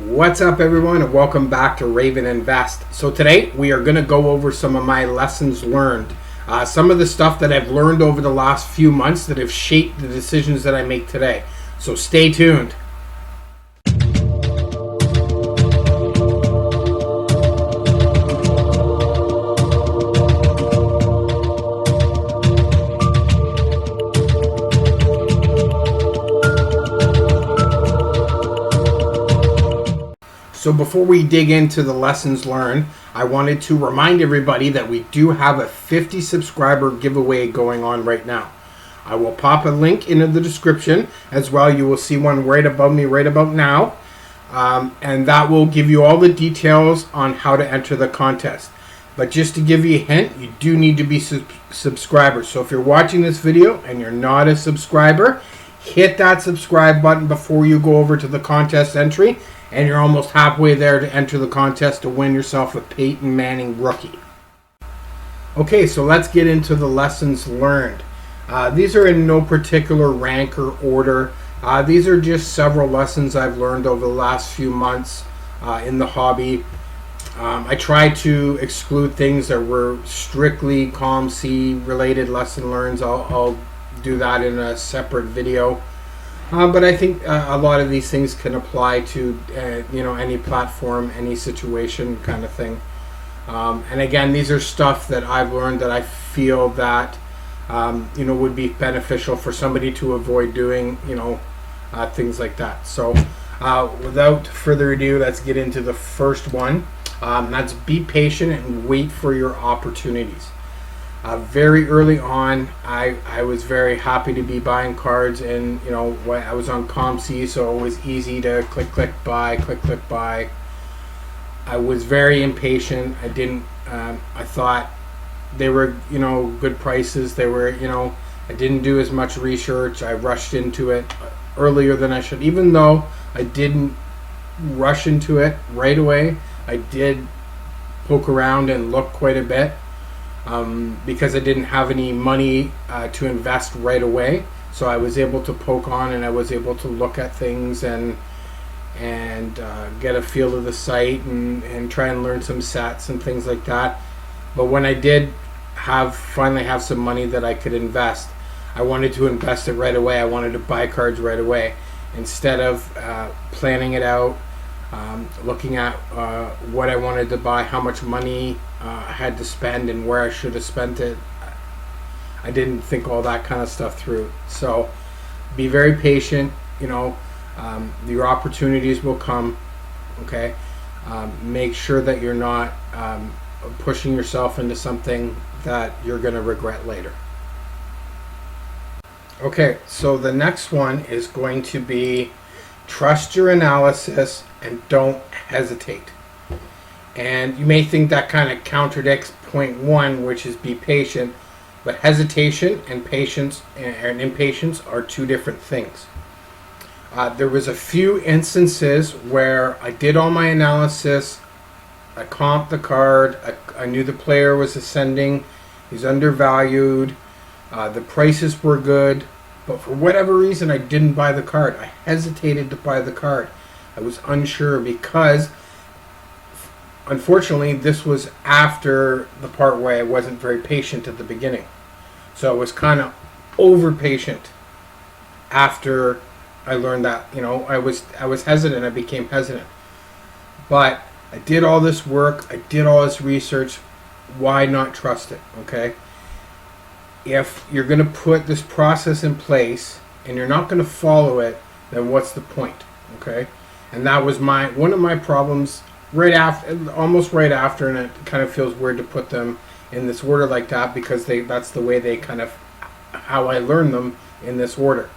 What's up, everyone, and welcome back to Raven Invest. So today we are going to go over some of my lessons learned, some of the stuff that I've learned over the last few months that have shaped the decisions that I make today. So stay tuned. So before we dig into the lessons learned, I wanted to remind everybody that we do have a 50 subscriber giveaway going on right now. I will pop a link into the description as well. You will see one right above me right about now. And that will give you all the details on how to enter the contest. But just to give you a hint, you do need to be subscribers. So if you're watching this video and you're not a subscriber, hit that subscribe button before you go over to the contest entry. And you're almost halfway there to enter the contest to win yourself a Peyton Manning rookie. Okay, so let's get into the lessons learned. These are in no particular rank or order. These are just several lessons I've learned over the last few months in the hobby. I try to exclude things that were strictly COM-C related lesson learns. I'll do that in a separate video. But I think a lot of these things can apply to any platform, any situation kind of thing. And again, these are stuff that I've learned that I feel that would be beneficial for somebody to avoid doing, things like that. So without further ado, let's get into the first one. That's be patient and wait for your opportunities. Very early on, I was very happy to be buying cards, and I was on COM-C, so it was easy to click buy. I was very impatient. I thought they were good prices. They were I didn't do as much research. I rushed into it earlier than I should. Even though I didn't rush into it right away, I did poke around and look quite a bit. Because I didn't have any money to invest right away, so I was able to poke on and I was able to look at things and get a feel of the site and try and learn some sets and things like that. But when I did finally have some money that I could invest, I wanted to invest it right away. I wanted to buy cards right away instead of planning it out, looking at what I wanted to buy, how much money I had to spend, and where I should have spent it. I didn't think all that kind of stuff through. So be very patient. Your opportunities will come. Okay, make sure that you're not pushing yourself into something that you're going to regret later. Okay, so the next one is going to be trust your analysis and don't hesitate. And you may think that kind of contradicts point one, which is be patient, but hesitation and patience and impatience are two different things. There was a few instances where I did all my analysis, I comped the card, I knew the player was ascending, he's undervalued, the prices were good, but for whatever reason I didn't buy the card. I hesitated to buy the card. I was unsure because unfortunately, this was after the part where I wasn't very patient at the beginning. So I was kind of over patient after I learned that, I was hesitant. I became hesitant. But I did all this work. I did all this research. Why not trust it? Okay. If you're going to put this process in place and you're not going to follow it, then what's the point? Okay. And that was one of my problems almost right after, and it kind of feels weird to put them in this order like that because that's the way they kind of, how I learned them in this order.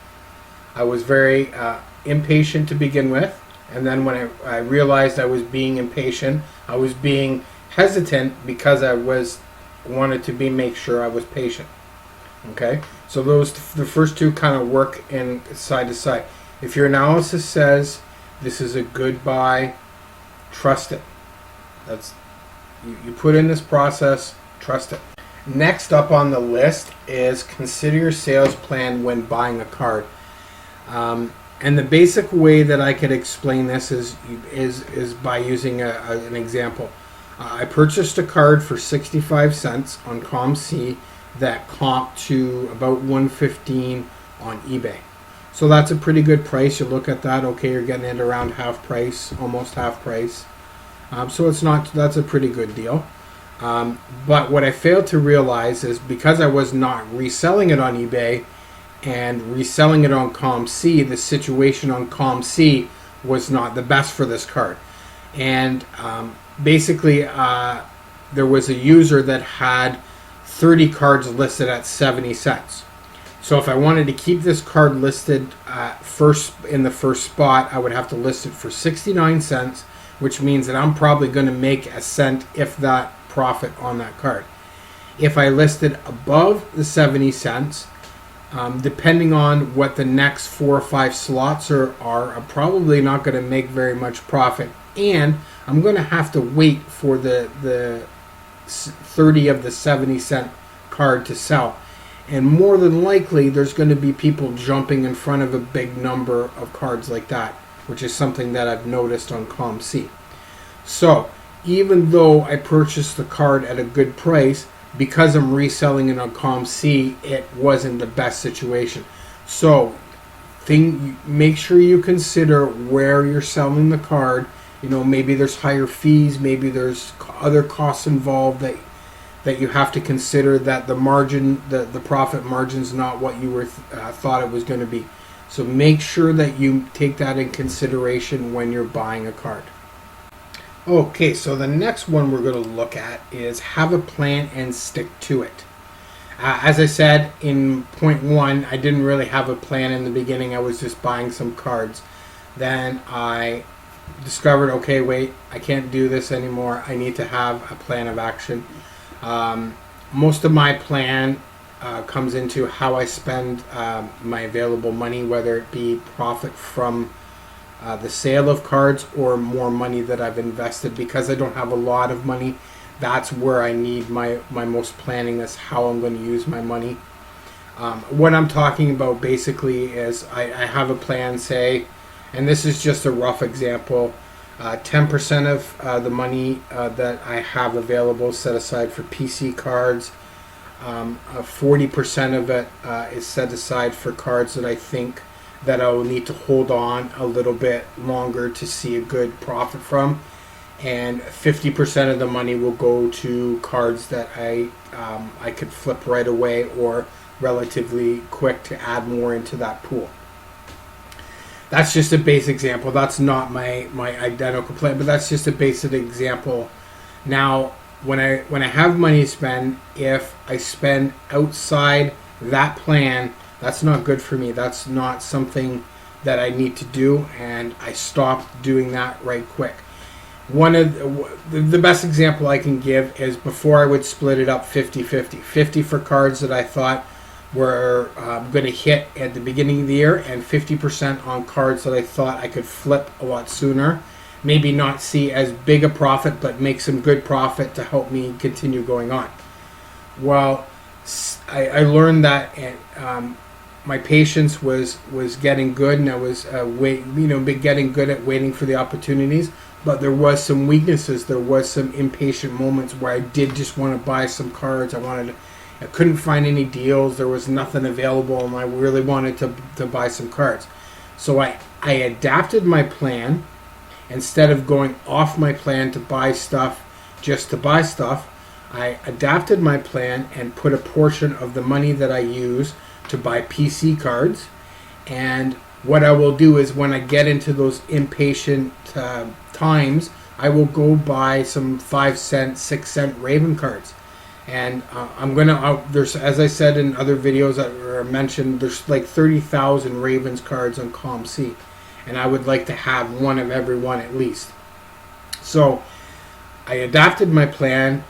I was very impatient to begin with, and then when I realized I was being impatient, I was being hesitant because I wanted to make sure I was patient. Okay, so the first two kind of work in side to side. If your analysis says this is a good buy, trust it. You put in this process, trust it. Next up on the list is consider your sales plan when buying a card. And the basic way that I could explain this is by using an example. I purchased a card for 65 cents on ComC that comped to about 115 on eBay. So that's a pretty good price. You look at that, okay, you're getting it around half price, almost half price. So that's a pretty good deal. But what I failed to realize is because I was not reselling it on eBay and reselling it on ComC, the situation on ComC was not the best for this card. And basically, there was a user that had 30 cards listed at 70 cents. So if I wanted to keep this card listed in the first spot, I would have to list it for 69 cents, which means that I'm probably going to make a cent, if that, profit on that card. If I listed above the 70 cents, depending on what the next 4 or 5 slots are, I'm probably not going to make very much profit, and I'm going to have to wait for the 30 of the 70 cent card to sell. And more than likely, there's going to be people jumping in front of a big number of cards like that, which is something that I've noticed on ComC. So, even though I purchased the card at a good price, because I'm reselling it on ComC, it wasn't the best situation. So, make sure you consider where you're selling the card. You know, maybe there's higher fees, maybe there's other costs involved that you have to consider, that the margin, the profit margin's not what you were thought it was going to be. So make sure that you take that in consideration when you're buying a card. Okay, so the next one we're going to look at is have a plan and stick to it. As I said in point 1, I didn't really have a plan in the beginning. I was just buying some cards. Then I discovered, okay, wait, I can't do this anymore. I need to have a plan of action. Most of my plan comes into how I spend my available money, whether it be profit from the sale of cards or more money that I've invested. Because I don't have a lot of money, that's where I need my most planning, is how I'm going to use my money. What I'm talking about basically is I have a plan, say, and this is just a rough example, 10% of the money that I have available set aside for PC cards. 40% of it is set aside for cards that I think that I will need to hold on a little bit longer to see a good profit from. And 50% of the money will go to cards that I could flip right away or relatively quick to add more into that pool. That's just a basic example. That's not my identical plan, but that's just a basic example. Now, when I have money to spend, if I spend outside that plan, that's not good for me. That's not something that I need to do, and I stopped doing that right quick. One of the best example I can give is before I would split it up 50-50. 50 for cards that I thought were going to hit at the beginning of the year, and 50% on cards that I thought I could flip a lot sooner. Maybe not see as big a profit, but make some good profit to help me continue going on. Well, I learned that my patience was getting good, and I was getting good at waiting for the opportunities. But there was some weaknesses. There was some impatient moments where I did just want to buy some cards. I couldn't find any deals. There was nothing available, and I really wanted to buy some cards. So I adapted my plan. Instead of going off my plan to buy stuff just to buy stuff, I adapted my plan and put a portion of the money that I use to buy PC cards. And what I will do is when I get into those impatient times, I will go buy some 5-cent, 6-cent Raven cards. And there's, as I said in other videos that were mentioned, there's like 30,000 Ravens cards on ComC. And I would like to have one of every one at least. So I adapted my plan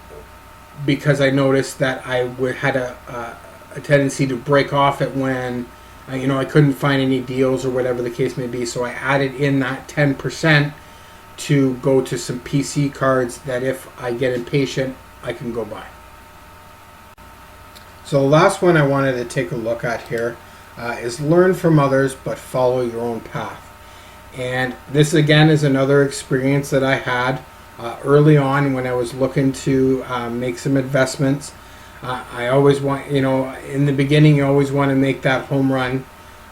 because I noticed that I had a tendency to break off it when I couldn't find any deals or whatever the case may be. So I added in that 10% to go to some PC cards that if I get impatient, I can go buy. So the last one I wanted to take a look at here is learn from others, but follow your own path. And this again is another experience that I had early on when I was looking to make some investments. I always want, in the beginning, you always want to make that home run.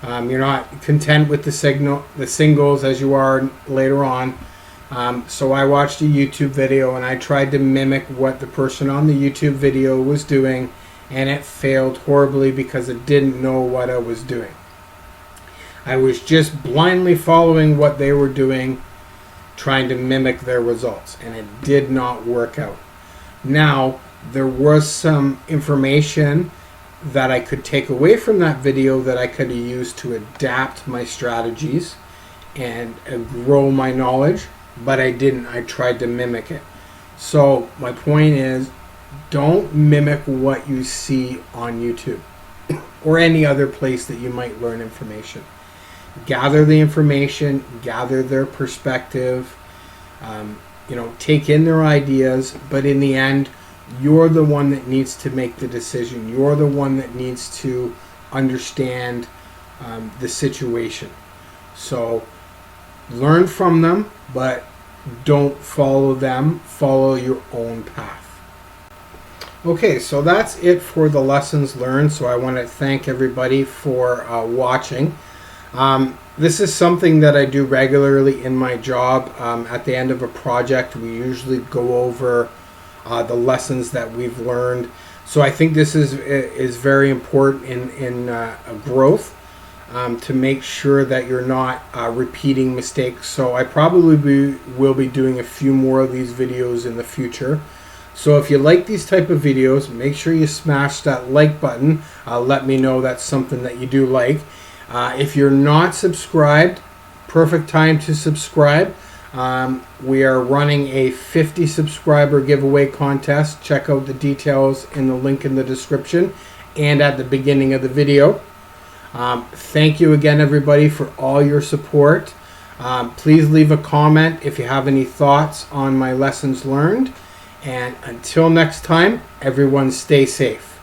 You're not content with the singles as you are later on. So I watched a YouTube video and I tried to mimic what the person on the YouTube video was doing, and it failed horribly because it didn't know what I was doing. I was just blindly following what they were doing, trying to mimic their results, and it did not work out. Now, there was some information that I could take away from that video that I could have used to adapt my strategies and grow my knowledge, but I didn't. I tried to mimic it. So my point is, don't mimic what you see on YouTube or any other place that you might learn information. Gather the information, gather their perspective, take in their ideas, but in the end, you're the one that needs to make the decision. You're the one that needs to understand the situation. So learn from them, but don't follow them. Follow your own path. Okay, so that's it for the lessons learned. So I want to thank everybody for watching. This is something that I do regularly in my job. At the end of a project, we usually go over the lessons that we've learned. So I think this is very important in growth, to make sure that you're not repeating mistakes. So I probably will be doing a few more of these videos in the future. So if you like these type of videos, make sure you smash that like button. Let me know that's something that you do like. If you're not subscribed, perfect time to subscribe. We are running a 50 subscriber giveaway contest. Check out the details in the link in the description and at the beginning of the video. Thank you again, everybody, for all your support. Please leave a comment if you have any thoughts on my lessons learned. And until next time, everyone stay safe.